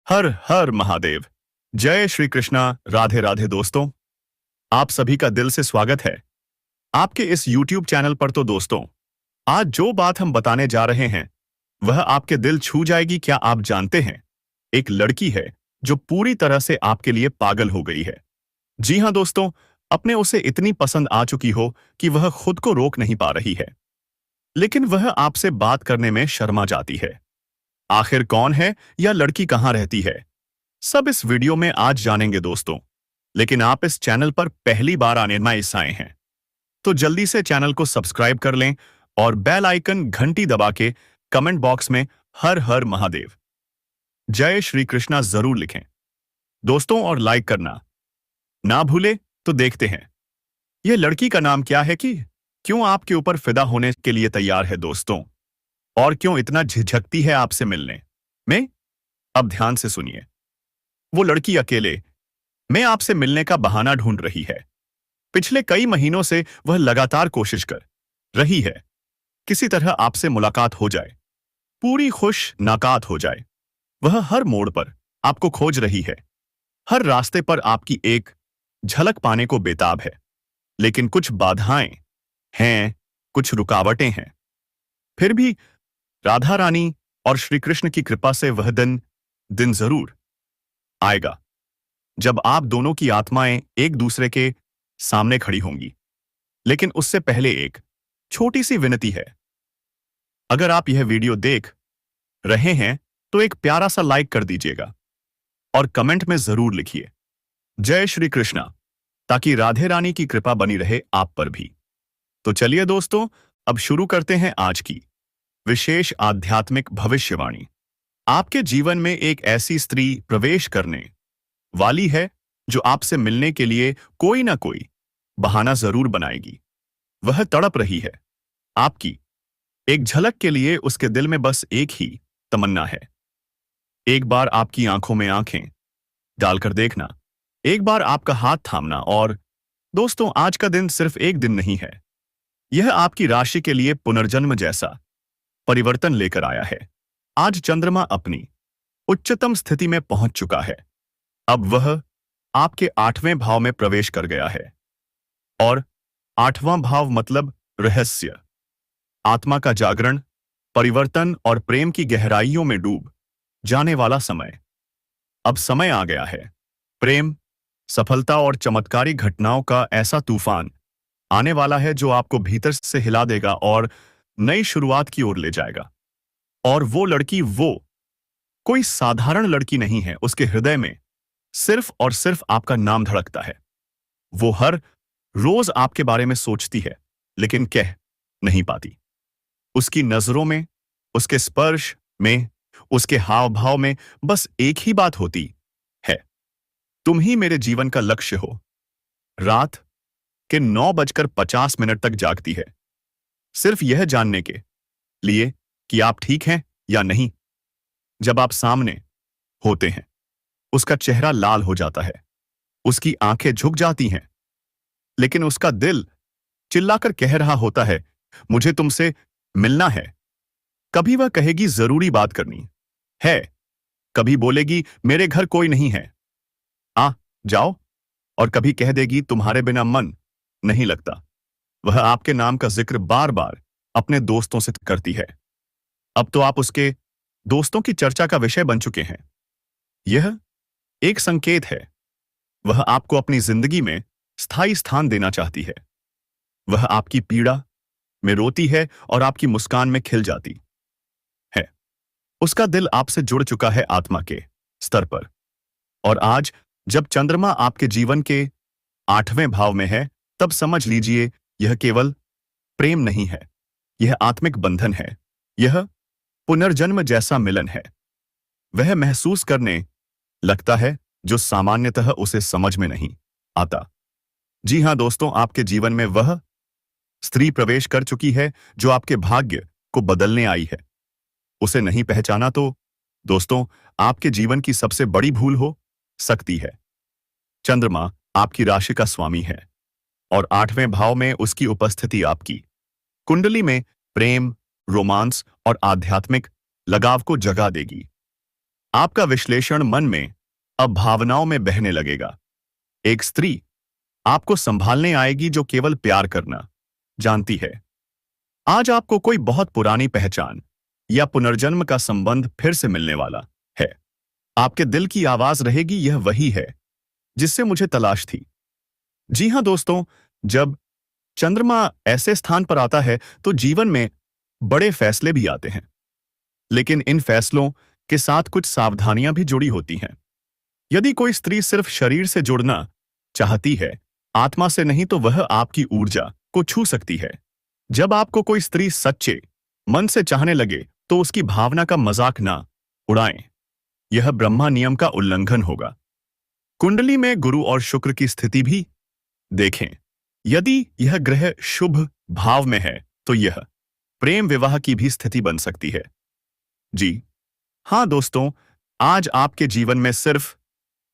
हर हर महादेव। जय श्री कृष्णा। राधे राधे दोस्तों, आप सभी का दिल से स्वागत है आपके इस YouTube चैनल पर। तो दोस्तों, आज जो बात हम बताने जा रहे हैं वह आपके दिल छू जाएगी। क्या आप जानते हैं, एक लड़की है जो पूरी तरह से आपके लिए पागल हो गई है। जी हां दोस्तों, अपने उसे इतनी पसंद आ चुकी हो कि वह खुद को रोक नहीं पा रही है, लेकिन वह आपसे बात करने में शर्मा जाती है। आखिर कौन है या लड़की कहां रहती है, सब इस वीडियो में आज जानेंगे दोस्तों। लेकिन आप इस चैनल पर पहली बार आने में आए हैं तो जल्दी से चैनल को सब्सक्राइब कर लें और बेल आइकन घंटी दबा के कमेंट बॉक्स में हर हर महादेव जय श्री कृष्णा जरूर लिखें दोस्तों, और लाइक करना ना भूले। तो देखते हैं यह लड़की का नाम क्या है, कि क्यों आपके ऊपर फिदा होने के लिए तैयार है दोस्तों, और क्यों इतना झिझकती है आपसे मिलने में। अब ध्यान से सुनिए। वो लड़की अकेले मैं आपसे मिलने का बहाना ढूंढ रही है। पिछले कई महीनों से वह लगातार कोशिश कर रही है किसी तरह आपसे मुलाकात हो जाए, पूरी खुश नाकात हो जाए। वह हर मोड़ पर आपको खोज रही है, हर रास्ते पर आपकी एक झलक पाने को बेताब है। लेकिन कुछ बाधाएं हैं, कुछ रुकावटें हैं। फिर भी राधा रानी और श्री कृष्ण की कृपा से वह दिन जरूर आएगा जब आप दोनों की आत्माएं एक दूसरे के सामने खड़ी होंगी। लेकिन उससे पहले एक छोटी सी विनती है। अगर आप यह वीडियो देख रहे हैं तो एक प्यारा सा लाइक कर दीजिएगा और कमेंट में जरूर लिखिए जय श्री कृष्णा, ताकि राधे रानी की कृपा बनी रहे आप पर भी। तो चलिए दोस्तों, अब शुरू करते हैं आज की विशेष आध्यात्मिक भविष्यवाणी। आपके जीवन में एक ऐसी स्त्री प्रवेश करने वाली है जो आपसे मिलने के लिए कोई ना कोई बहाना जरूर बनाएगी। वह तड़प रही है आपकी एक झलक के लिए। उसके दिल में बस एक ही तमन्ना है, एक बार आपकी आंखों में आंखें डालकर देखना, एक बार आपका हाथ थामना। और दोस्तों, आज का दिन सिर्फ एक दिन नहीं है, यह आपकी राशि के लिए पुनर्जन्म जैसा परिवर्तन लेकर आया है। आज चंद्रमा अपनी उच्चतम स्थिति में पहुंच चुका है। अब वह आपके 8वें भाव में प्रवेश कर गया है, और 8वां भाव मतलब रहस्य, आत्मा का जागरण, परिवर्तन और प्रेम की गहराइयों में डूब जाने वाला समय। अब समय आ गया है। प्रेम, सफलता और चमत्कारी घटनाओं का ऐसा तूफान आने वाला है जो आपको भीतर से हिला देगा और नई शुरुआत की ओर ले जाएगा। और वो लड़की, वो कोई साधारण लड़की नहीं है। उसके हृदय में सिर्फ और सिर्फ आपका नाम धड़कता है। वो हर रोज आपके बारे में सोचती है, लेकिन कह नहीं पाती। उसकी नजरों में, उसके स्पर्श में, उसके हाव भाव में बस एक ही बात होती है, तुम ही मेरे जीवन का लक्ष्य हो। रात के 9:50 तक जागती है, सिर्फ यह जानने के लिए कि आप ठीक हैं या नहीं। जब आप सामने होते हैं, उसका चेहरा लाल हो जाता है, उसकी आंखें झुक जाती हैं, लेकिन उसका दिल चिल्लाकर कह रहा होता है, मुझे तुमसे मिलना है। कभी वह कहेगी जरूरी बात करनी है, कभी बोलेगी मेरे घर कोई नहीं है, आ जाओ। और कभी कह देगी तुम्हारे बिना मन नहीं लगता। वह आपके नाम का जिक्र बार बार अपने दोस्तों से करती है। अब तो आप उसके दोस्तों की चर्चा का विषय बन चुके हैं। यह एक संकेत है, वह आपको अपनी जिंदगी में स्थायी स्थान देना चाहती है। वह आपकी पीड़ा में रोती है और आपकी मुस्कान में खिल जाती है। उसका दिल आपसे जुड़ चुका है आत्मा के स्तर पर। और आज जब चंद्रमा आपके जीवन के 8वें भाव में है, तब समझ लीजिए यह केवल प्रेम नहीं है, यह आत्मिक बंधन है, यह पुनर्जन्म जैसा मिलन है। वह महसूस करने लगता है जो सामान्यतः उसे समझ में नहीं आता। जी हां दोस्तों, आपके जीवन में वह स्त्री प्रवेश कर चुकी है जो आपके भाग्य को बदलने आई है। उसे नहीं पहचाना तो दोस्तों, आपके जीवन की सबसे बड़ी भूल हो सकती है। चंद्रमा आपकी राशि का स्वामी है, और 8वें भाव में उसकी उपस्थिति आपकी कुंडली में प्रेम, रोमांस और आध्यात्मिक लगाव को जगा देगी। आपका विश्लेषण मन में अब भावनाओं में बहने लगेगा। एक स्त्री आपको संभालने आएगी जो केवल प्यार करना जानती है। आज आपको कोई बहुत पुरानी पहचान या पुनर्जन्म का संबंध फिर से मिलने वाला है। आपके दिल की आवाज रहेगी, यह वही है जिससे मुझे तलाश थी। जी हां दोस्तों, जब चंद्रमा ऐसे स्थान पर आता है तो जीवन में बड़े फैसले भी आते हैं, लेकिन इन फैसलों के साथ कुछ सावधानियां भी जुड़ी होती हैं। यदि कोई स्त्री सिर्फ शरीर से जुड़ना चाहती है, आत्मा से नहीं, तो वह आपकी ऊर्जा को छू सकती है। जब आपको कोई स्त्री सच्चे मन से चाहने लगे तो उसकी भावना का मजाक ना उड़ाएं। यह ब्रह्मा नियम का उल्लंघन होगा। कुंडली में गुरु और शुक्र की स्थिति भी देखें। यदि यह ग्रह शुभ भाव में है तो यह प्रेम विवाह की भी स्थिति बन सकती है। जी हां दोस्तों, आज आपके जीवन में सिर्फ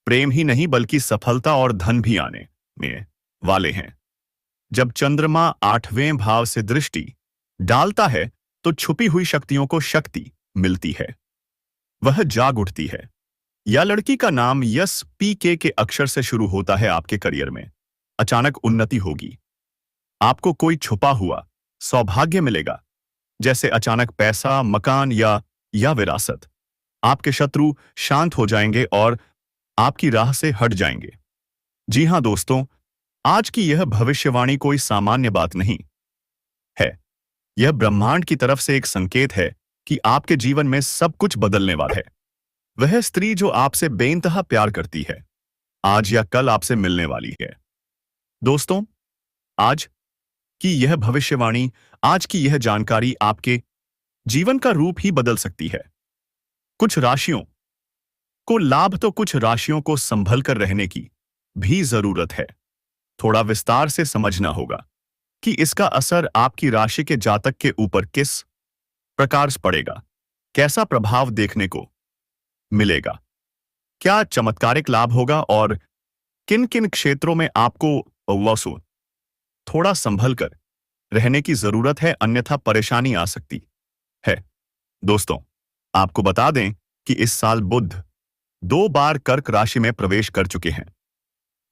प्रेम ही नहीं बल्कि सफलता और धन भी आने में वाले हैं। जब चंद्रमा 8वें भाव से दृष्टि डालता है तो छुपी हुई शक्तियों को शक्ति मिलती है, वह जाग उठती है। या लड़की का नाम यस पी के अक्षर से शुरू होता है। आपके करियर में अचानक उन्नति होगी। आपको कोई छुपा हुआ सौभाग्य मिलेगा, जैसे अचानक पैसा, मकान या विरासत। आपके शत्रु शांत हो जाएंगे और आपकी राह से हट जाएंगे। जी हां दोस्तों, आज की यह भविष्यवाणी कोई सामान्य बात नहीं है। यह ब्रह्मांड की तरफ से एक संकेत है कि आपके जीवन में सब कुछ बदलने वाला है। वह स्त्री जो आपसे बेइंतहा प्यार करती है, आज या कल आपसे मिलने वाली है। दोस्तों, आज की यह भविष्यवाणी, आज की यह जानकारी आपके जीवन का रूप ही बदल सकती है। कुछ राशियों को लाभ तो कुछ राशियों को संभल कर रहने की भी जरूरत है। थोड़ा विस्तार से समझना होगा कि इसका असर आपकी राशि के जातक के ऊपर किस प्रकार से पड़ेगा, कैसा प्रभाव देखने को मिलेगा, क्या चमत्कारिक लाभ होगा और किन किन क्षेत्रों में आपको वसु थोड़ा संभल कर रहने की जरूरत है, अन्यथा परेशानी आ सकती है। दोस्तों, आपको बता दें कि इस साल बुध 2 बार कर्क राशि में प्रवेश कर चुके हैं।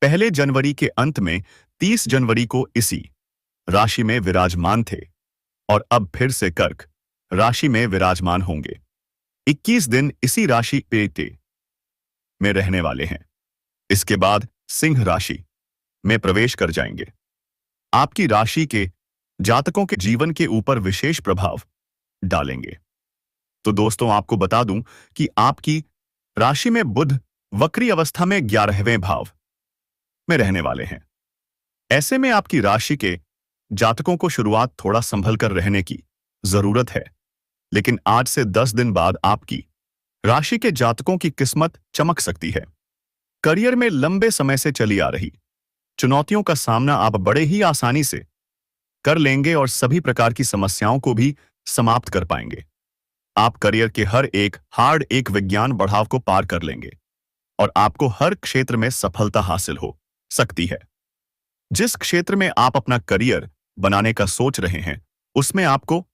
पहले जनवरी के अंत में 30 जनवरी को इसी राशि में विराजमान थे और अब फिर से कर्क राशि में विराजमान होंगे। 21 दिन इसी राशि पे में रहने वाले हैं। इसके बाद सिंह राशि में प्रवेश कर जाएंगे। आपकी राशि के जातकों के जीवन के ऊपर विशेष प्रभाव डालेंगे। तो दोस्तों, आपको बता दूं कि आपकी राशि में बुध वक्री अवस्था में 11वें भाव में रहने वाले हैं। ऐसे में आपकी राशि के जातकों को शुरुआत थोड़ा संभल कर रहने की जरूरत है, लेकिन आज से 10 दिन बाद आपकी राशि के जातकों की किस्मत चमक सकती है। करियर में लंबे समय से चली आ रही चुनौतियों का सामना आप बड़े ही आसानी से कर लेंगे और सभी प्रकार की समस्याओं को भी समाप्त कर पाएंगे। आप करियर के हर एक विज्ञान बढ़ाव को पार कर लेंगे और आपको हर क्षेत्र में सफलता हासिल हो सकती है। जिस क्षेत्र में आप अपना करियर बनाने का सोच रहे हैं, उसमें आपको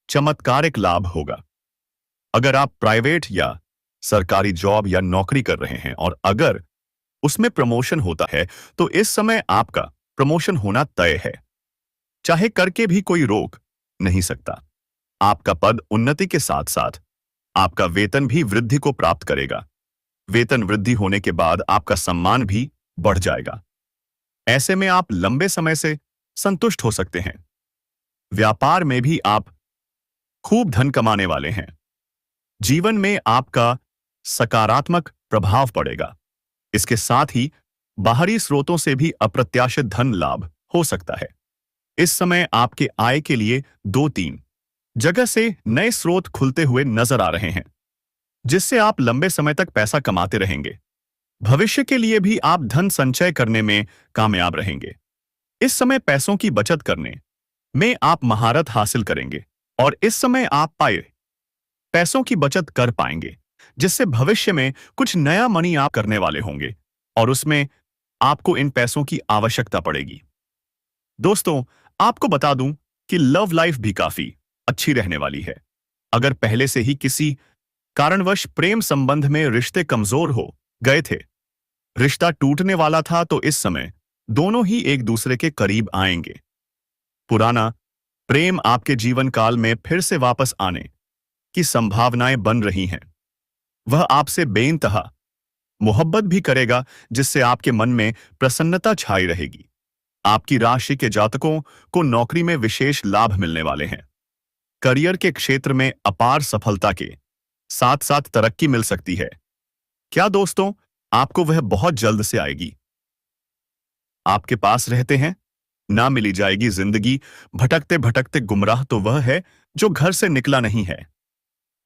चमत्कारिक लाभ होगा। अगर आप प्राइवेट या सरकारी जॉब या नौकरी कर रहे हैं और अगर उसमें प्रमोशन होता है, तो इस समय आपका प्रमोशन होना तय है, चाहे करके भी कोई रोक नहीं सकता। आपका पद उन्नति के साथ साथ आपका वेतन भी वृद्धि को प्राप्त करेगा। वेतन वृद्धि होने के बाद आपका सम्मान भी बढ़ जाएगा। ऐसे में आप लंबे समय से संतुष्ट हो सकते हैं। व्यापार में भी आप खूब धन कमाने वाले हैं। जीवन में आपका सकारात्मक प्रभाव पड़ेगा। इसके साथ ही बाहरी स्रोतों से भी अप्रत्याशित धन लाभ हो सकता है। इस समय आपके आय के लिए 2-3 जगह से नए स्रोत खुलते हुए नजर आ रहे हैं, जिससे आप लंबे समय तक पैसा कमाते रहेंगे। भविष्य के लिए भी आप धन संचय करने में कामयाब रहेंगे। इस समय पैसों की बचत करने में आप महारत हासिल करेंगे और इस समय आप पैसों की बचत कर पाएंगे, जिससे भविष्य में कुछ नया मनी आप करने वाले होंगे और उसमें आपको इन पैसों की आवश्यकता पड़ेगी। दोस्तों, आपको बता दूं कि लव लाइफ भी काफी अच्छी रहने वाली है। अगर पहले से ही किसी कारणवश प्रेम संबंध में रिश्ते कमजोर हो गए थे, रिश्ता टूटने वाला था, तो इस समय दोनों ही एक दूसरे के करीब आएंगे। पुराना प्रेम आपके जीवन काल में फिर से वापस आने की संभावनाएं बन रही हैं। वह आपसे बेइंतहा मोहब्बत भी करेगा, जिससे आपके मन में प्रसन्नता छाई रहेगी। आपकी राशि के जातकों को नौकरी में विशेष लाभ मिलने वाले हैं। करियर के क्षेत्र में अपार सफलता के साथ साथ तरक्की मिल सकती है। क्या दोस्तों, आपको वह बहुत जल्द से आएगी? आपके पास रहते हैं ना मिली जाएगी जिंदगी, भटकते भटकते गुमराह तो वह है जो घर से निकला नहीं है।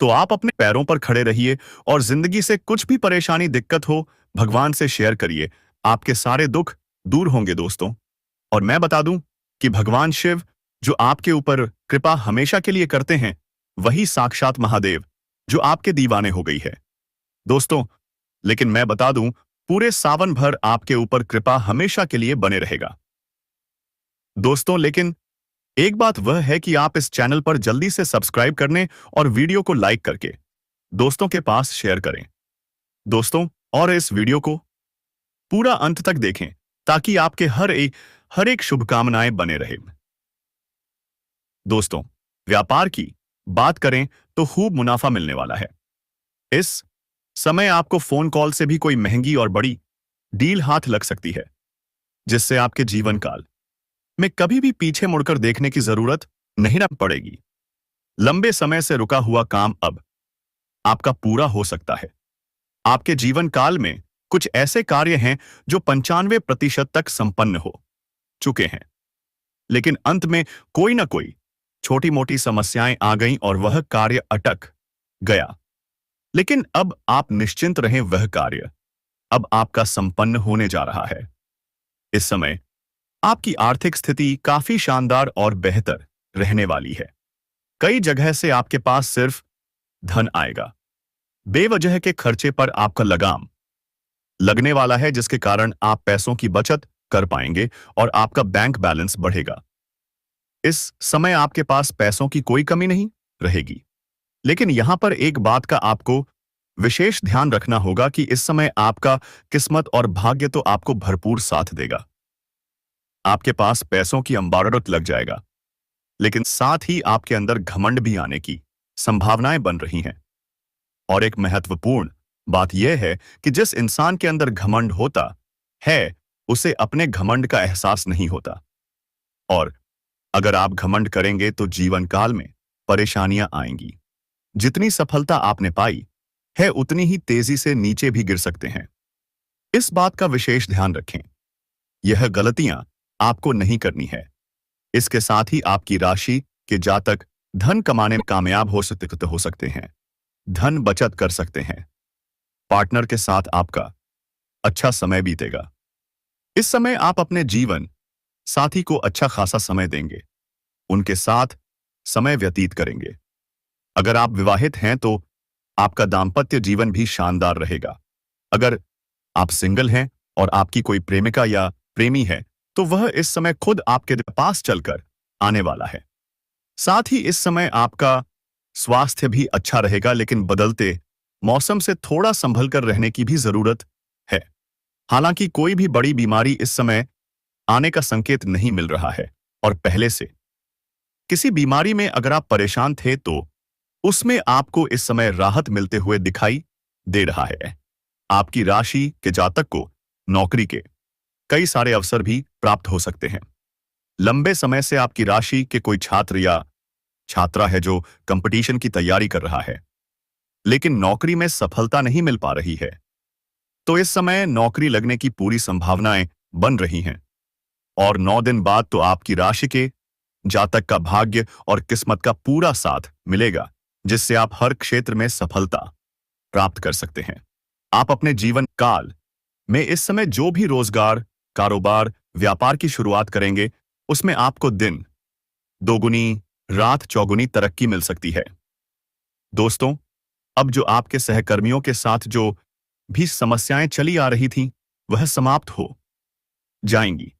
तो आप अपने पैरों पर खड़े रहिए और जिंदगी से कुछ भी परेशानी दिक्कत हो, भगवान से शेयर करिए, आपके सारे दुख दूर होंगे दोस्तों। और मैं बता दूं कि भगवान शिव जो आपके ऊपर कृपा हमेशा के लिए करते हैं, वही साक्षात महादेव जो आपके दीवाने हो गई है दोस्तों। लेकिन मैं बता दूं, पूरे सावन भर आपके ऊपर कृपा हमेशा के लिए बने रहेगा दोस्तों। लेकिन एक बात वह है कि आप इस चैनल पर जल्दी से सब्सक्राइब करने और वीडियो को लाइक करके दोस्तों के पास शेयर करें दोस्तों, और इस वीडियो को पूरा अंत तक देखें ताकि आपके हर एक शुभकामनाएं बने रहे दोस्तों। व्यापार की बात करें तो खूब मुनाफा मिलने वाला है। इस समय आपको फोन कॉल से भी कोई महंगी और बड़ी डील हाथ लग सकती है, जिससे आपके जीवन काल में कभी भी पीछे मुड़कर देखने की जरूरत नहीं न पड़ेगी। लंबे समय से रुका हुआ काम अब आपका पूरा हो सकता है। आपके जीवन काल में कुछ ऐसे कार्य हैं जो 95% तक संपन्न हो चुके हैं, लेकिन अंत में कोई ना कोई छोटी मोटी समस्याएं आ गईं और वह कार्य अटक गया। लेकिन अब आप निश्चिंत रहें, वह कार्य अब आपका संपन्न होने जा रहा है। इस समय आपकी आर्थिक स्थिति काफी शानदार और बेहतर रहने वाली है। कई जगह से आपके पास सिर्फ धन आएगा। बेवजह के खर्चे पर आपका लगाम लगने वाला है, जिसके कारण आप पैसों की बचत कर पाएंगे और आपका बैंक बैलेंस बढ़ेगा। इस समय आपके पास पैसों की कोई कमी नहीं रहेगी। लेकिन यहां पर एक बात का आपको विशेष ध्यान रखना होगा कि इस समय आपका किस्मत और भाग्य तो आपको भरपूर साथ देगा। आपके पास पैसों की अम्बारत लग जाएगा, लेकिन साथ ही आपके अंदर घमंड भी आने की संभावनाएं बन रही हैं। और एक महत्वपूर्ण बात यह है कि जिस इंसान के अंदर घमंड होता है, उसे अपने घमंड का एहसास नहीं होता। और अगर आप घमंड करेंगे तो जीवन काल में परेशानियां आएंगी। जितनी सफलता आपने पाई है, उतनी ही तेजी से नीचे भी गिर सकते हैं। इस बात का विशेष ध्यान रखें। यह गलतियां आपको नहीं करनी है। इसके साथ ही आपकी राशि के जातक धन कमाने में कामयाब हो सकते हैं, धन बचत कर सकते हैं। पार्टनर के साथ आपका अच्छा समय बीतेगा। इस समय आप अपने जीवन साथी को अच्छा खासा समय देंगे, उनके साथ समय व्यतीत करेंगे। अगर आप विवाहित हैं तो आपका दाम्पत्य जीवन भी शानदार रहेगा। अगर आप सिंगल हैं और आपकी कोई प्रेमिका या प्रेमी है, तो वह इस समय खुद आपके पास चलकर आने वाला है। साथ ही इस समय आपका स्वास्थ्य भी अच्छा रहेगा, लेकिन बदलते मौसम से थोड़ा संभल कर रहने की भी जरूरत है। हालांकि कोई भी बड़ी बीमारी इस समय आने का संकेत नहीं मिल रहा है, और पहले से किसी बीमारी में अगर आप परेशान थे तो उसमें आपको इस समय राहत मिलते हुए दिखाई दे रहा है। आपकी राशि के जातक को नौकरी के कई सारे अवसर भी प्राप्त हो सकते हैं। लंबे समय से आपकी राशि के कोई छात्र या छात्रा है जो कंपटीशन की तैयारी कर रहा है, लेकिन नौकरी में सफलता नहीं मिल पा रही है, तो इस समय नौकरी लगने की पूरी संभावनाएं बन रही हैं। और 9 दिन बाद तो आपकी राशि के जातक का भाग्य और किस्मत का पूरा साथ मिलेगा, जिससे आप हर क्षेत्र में सफलता प्राप्त कर सकते हैं। आप अपने जीवन काल में इस समय जो भी रोजगार, कारोबार, व्यापार की शुरुआत करेंगे, उसमें आपको दिन दोगुनी रात चौगुनी तरक्की मिल सकती है। दोस्तों, अब जो आपके सहकर्मियों के साथ जो भी समस्याएं चली आ रही थीं, वह समाप्त हो जाएंगी।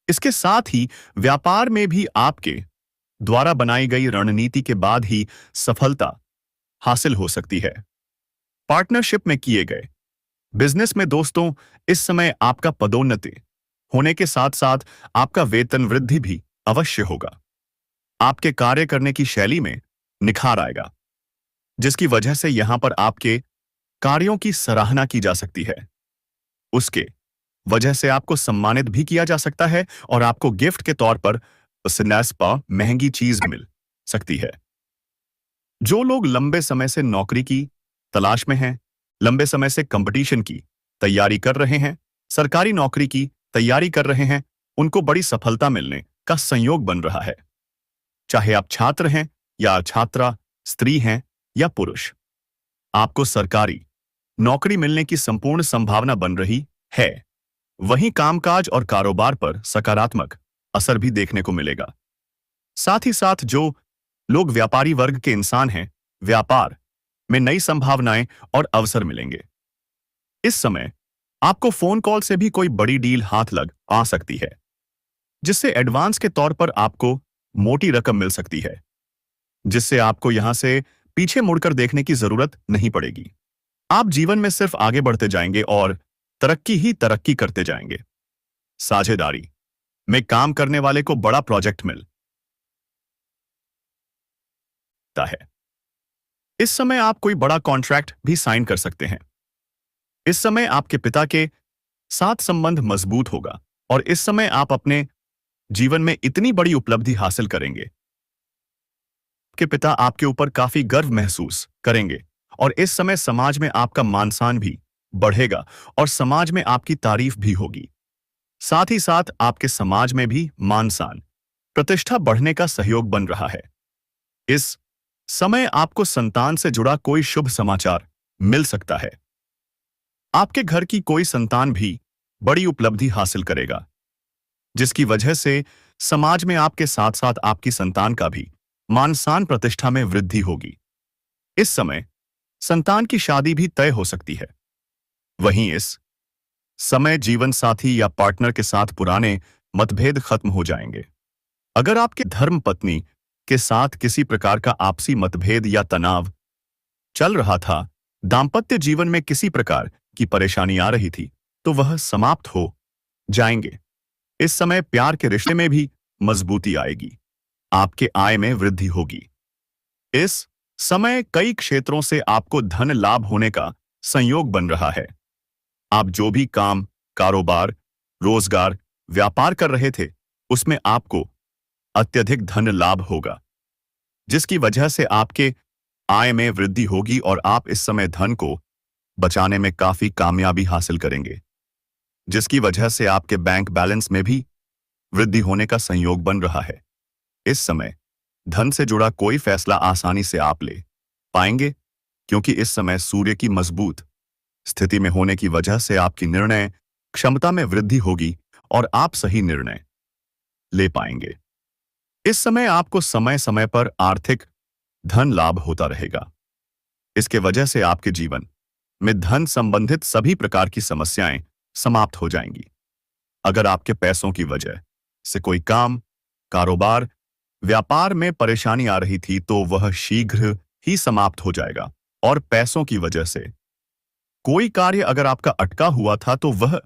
इसके साथ ही व्यापार में भी आपके द्वारा बनाई गई रणनीति के बाद ही सफलता हासिल हो सकती है। पार्टनरशिप में किए गए बिजनेस में दोस्तों, इस समय आपका पदोन्नति होने के साथ साथ आपका वेतन वृद्धि भी अवश्य होगा। आपके कार्य करने की शैली में निखार आएगा, जिसकी वजह से यहां पर आपके कार्यों की सराहना की जा सकती है। उसके वजह से आपको सम्मानित भी किया जा सकता है और आपको गिफ्ट के तौर पर स्नैक्स पर महंगी चीज मिल सकती है। जो लोग लंबे समय से नौकरी की तलाश में हैं, लंबे समय से कंपटीशन की तैयारी कर रहे हैं, सरकारी नौकरी की तैयारी कर रहे हैं, उनको बड़ी सफलता मिलने का संयोग बन रहा है। चाहे आप छात्र हैं या छात्रा, स्त्री हैं या पुरुष, आपको सरकारी नौकरी मिलने की संपूर्ण संभावना बन रही है। वहीं कामकाज और कारोबार पर सकारात्मक असर भी देखने को मिलेगा। साथ ही साथ जो लोग व्यापारी वर्ग के इंसान हैं, व्यापार में नई संभावनाएं और अवसर मिलेंगे। इस समय आपको फोन कॉल से भी कोई बड़ी डील हाथ लग आ सकती है, जिससे एडवांस के तौर पर आपको मोटी रकम मिल सकती है, जिससे आपको यहां से पीछे मुड़कर देखने की जरूरत नहीं पड़ेगी। आप जीवन में सिर्फ आगे बढ़ते जाएंगे और तरक्की ही तरक्की करते जाएंगे। साझेदारी में काम करने वाले को बड़ा प्रोजेक्ट मिलता है। इस समय आप कोई बड़ा कॉन्ट्रैक्ट भी साइन कर सकते हैं। इस समय आपके पिता के साथ संबंध मजबूत होगा और इस समय आप अपने जीवन में इतनी बड़ी उपलब्धि हासिल करेंगे कि पिता आपके ऊपर काफी गर्व महसूस करेंगे और इस समय समाज में आपका मान सम्मान भी बढ़ेगा और समाज में आपकी तारीफ भी होगी। साथ ही साथ आपके समाज में भी मान सम्मान, प्रतिष्ठा बढ़ने का सहयोग बन रहा है। इस समय आपको संतान से जुड़ा कोई शुभ समाचार मिल सकता है। आपके घर की कोई संतान भी बड़ी उपलब्धि हासिल करेगा, जिसकी वजह से समाज में आपके साथ साथ आपकी संतान का भी मान सम्मान, प्रतिष्ठा में वृद्धि होगी। इस समय संतान की शादी भी तय हो सकती है। वहीं इस समय जीवन साथी या पार्टनर के साथ पुराने मतभेद खत्म हो जाएंगे। अगर आपके धर्म पत्नी के साथ किसी प्रकार का आपसी मतभेद या तनाव चल रहा था, दाम्पत्य जीवन में किसी प्रकार की परेशानी आ रही थी, तो वह समाप्त हो जाएंगे। इस समय प्यार के रिश्ते में भी मजबूती आएगी। आपके आय में वृद्धि होगी। इस समय कई क्षेत्रों से आपको धन लाभ होने का संयोग बन रहा है। आप जो भी काम, कारोबार, रोजगार, व्यापार कर रहे थे, उसमें आपको अत्यधिक धन लाभ होगा, जिसकी वजह से आपके आय में वृद्धि होगी और आप इस समय धन को बचाने में काफी कामयाबी हासिल करेंगे, जिसकी वजह से आपके बैंक बैलेंस में भी वृद्धि होने का संयोग बन रहा है। इस समय धन से जुड़ा कोई फैसला आसानी से आप ले पाएंगे, क्योंकि इस समय सूर्य की मजबूत स्थिति में होने की वजह से आपकी निर्णय क्षमता में वृद्धि होगी और आप सही निर्णय ले पाएंगे। इस समय आपको समय समय पर आर्थिक धन लाभ होता रहेगा। इसके वजह से आपके जीवन में धन संबंधित सभी प्रकार की समस्याएं समाप्त हो जाएंगी। अगर आपके पैसों की वजह से कोई काम, कारोबार, व्यापार में परेशानी आ रही थी, तो वह शीघ्र ही समाप्त हो जाएगा और पैसों की वजह से कोई कार्य अगर आपका अटका हुआ था, तो वह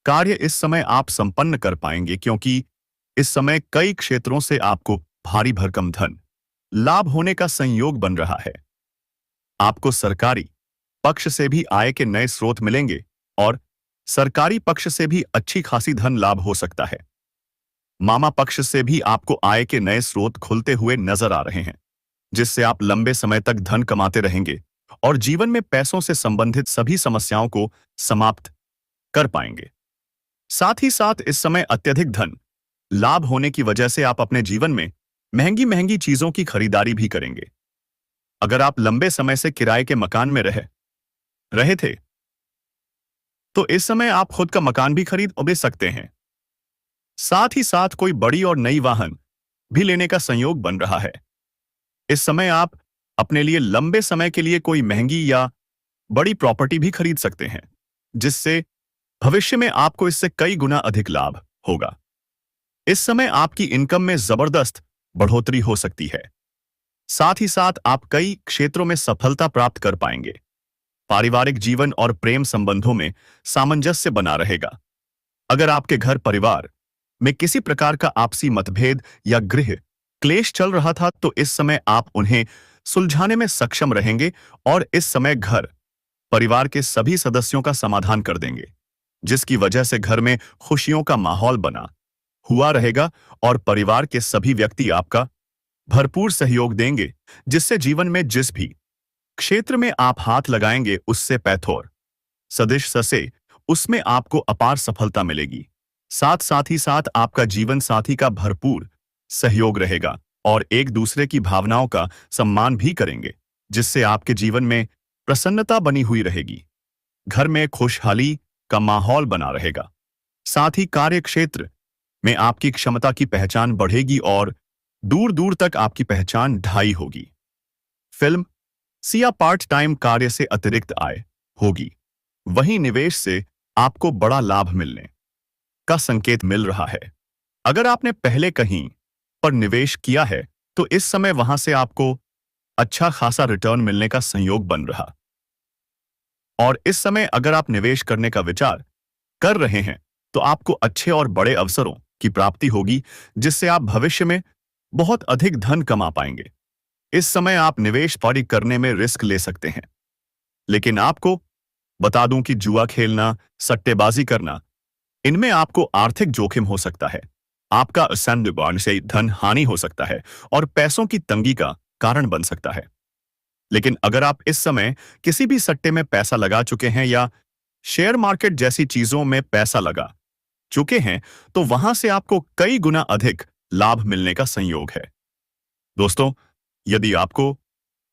कार्य इस समय आप संपन्न कर पाएंगे, क्योंकि इस समय कई क्षेत्रों से आपको भारी भरकम धन लाभ होने का संयोग बन रहा है। आपको सरकारी पक्ष से भी आय के नए स्रोत मिलेंगे और सरकारी पक्ष से भी अच्छी खासी धन लाभ हो सकता है। मामा पक्ष से भी आपको आय के नए स्रोत खुलते हुए नजर आ रहे हैं, जिससे आप लंबे समय तक धन कमाते रहेंगे और जीवन में पैसों से संबंधित सभी समस्याओं को समाप्त कर पाएंगे। साथ ही साथ इस समय अत्यधिक धन लाभ होने की वजह से आप अपने जीवन में महंगी महंगी चीजों की खरीदारी भी करेंगे। अगर आप लंबे समय से किराए के मकान में रहे थे, तो इस समय आप खुद का मकान भी खरीद और बेच सकते हैं। साथ ही साथ कोई बड़ी और नई वाहन भी लेने का संयोग बन रहा है। इस समय आप अपने लिए लंबे समय के लिए कोई महंगी या बड़ी प्रॉपर्टी भी खरीद सकते हैं, जिससे भविष्य में आपको इससे कई गुना अधिक लाभ होगा। इस समय आपकी इनकम में जबरदस्त बढ़ोतरी हो सकती है। साथ ही साथ आप कई क्षेत्रों में सफलता प्राप्त कर पाएंगे। पारिवारिक जीवन और प्रेम संबंधों में सामंजस्य बना रहेगा। अगर आपके घर परिवार में किसी प्रकार का आपसी मतभेद या गृह क्लेश चल रहा था, तो इस समय आप उन्हें सुलझाने में सक्षम रहेंगे और इस समय घर परिवार के सभी सदस्यों का समाधान कर देंगे, जिसकी वजह से घर में खुशियों का माहौल बना हुआ रहेगा और परिवार के सभी व्यक्ति आपका भरपूर सहयोग देंगे, जिससे जीवन में जिस भी क्षेत्र में आप हाथ लगाएंगे उससे पैथोर सदिश ससे उसमें आपको अपार सफलता मिलेगी। साथ साथ ही साथ आपका जीवन साथी का भरपूर सहयोग रहेगा और एक दूसरे की भावनाओं का सम्मान भी करेंगे, जिससे आपके जीवन में प्रसन्नता बनी हुई रहेगी। घर में खुशहाली का माहौल बना रहेगा। साथ ही कार्य क्षेत्र में आपकी क्षमता की पहचान बढ़ेगी और दूर दूर तक आपकी पहचान ढाई होगी। फिल्म या पार्ट टाइम कार्य से अतिरिक्त आय होगी। वहीं निवेश से आपको बड़ा लाभ मिलने का संकेत मिल रहा है। अगर आपने पहले कहीं पर निवेश किया है तो इस समय वहां से आपको अच्छा खासा रिटर्न मिलने का संयोग बन रहा। और इस समय अगर आप निवेश करने का विचार कर रहे हैं तो आपको अच्छे और बड़े अवसरों की प्राप्ति होगी, जिससे आप भविष्य में बहुत अधिक धन कमा पाएंगे। इस समय आप निवेश पारी करने में रिस्क ले सकते हैं, लेकिन आपको बता दूं कि जुआ खेलना, सट्टेबाजी करना, इनमें आपको आर्थिक जोखिम हो सकता है। आपका असंदिग्ध से धन हानि हो सकता है और पैसों की तंगी का कारण बन सकता है। लेकिन अगर आप इस समय किसी भी सट्टे में पैसा लगा चुके हैं या शेयर मार्केट जैसी चीजों में पैसा लगा चुके हैं, तो वहां से आपको कई गुना अधिक लाभ मिलने का संयोग है। दोस्तों, यदि आपको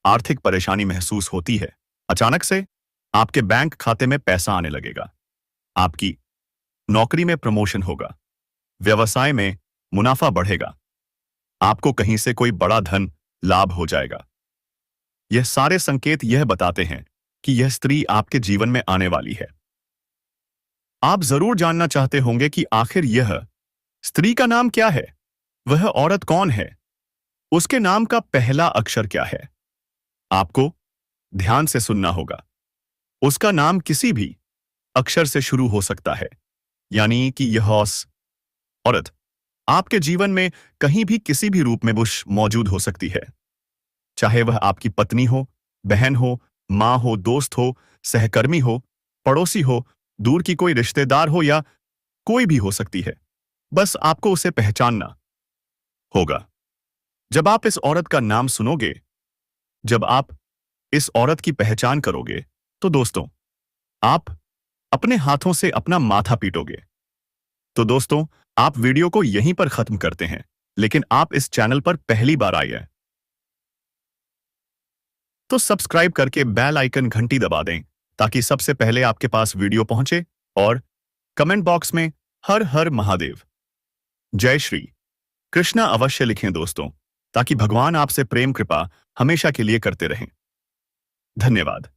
आर्थिक परेशानी महसूस होती है, अचानक से आपके बैंक खाते में पैसा आने लगेगा, आपकी नौकरी में प्रमोशन होगा, व्यवसाय में मुनाफा बढ़ेगा, आपको कहीं से कोई बड़ा धन लाभ हो जाएगा, यह सारे संकेत यह बताते हैं कि यह स्त्री आपके जीवन में आने वाली है। आप जरूर जानना चाहते होंगे कि आखिर यह स्त्री का नाम क्या है, वह औरत कौन है, उसके नाम का पहला अक्षर क्या है। आपको ध्यान से सुनना होगा। उसका नाम किसी भी अक्षर से शुरू हो सकता है, यानी कि यह औरत आपके जीवन में कहीं भी किसी भी रूप में मौजूद हो सकती है, चाहे वह आपकी पत्नी हो, बहन हो, मां हो, दोस्त हो, सहकर्मी हो, पड़ोसी हो, दूर की कोई रिश्तेदार हो या कोई भी हो सकती है। बस आपको उसे पहचानना होगा। जब आप इस औरत का नाम सुनोगे, जब आप इस औरत की पहचान करोगे, तो दोस्तों, आप अपने हाथों से अपना माथा पीटोगे। तो दोस्तों, आप वीडियो को यहीं पर खत्म करते हैं, लेकिन आप इस चैनल पर पहली बार आए हैं तो सब्सक्राइब करके बेल आइकन घंटी दबा दें, ताकि सबसे पहले आपके पास वीडियो पहुंचे। और कमेंट बॉक्स में हर हर महादेव, जय श्री कृष्णा अवश्य लिखें दोस्तों, ताकि भगवान आपसे प्रेम कृपा हमेशा के लिए करते रहें। धन्यवाद।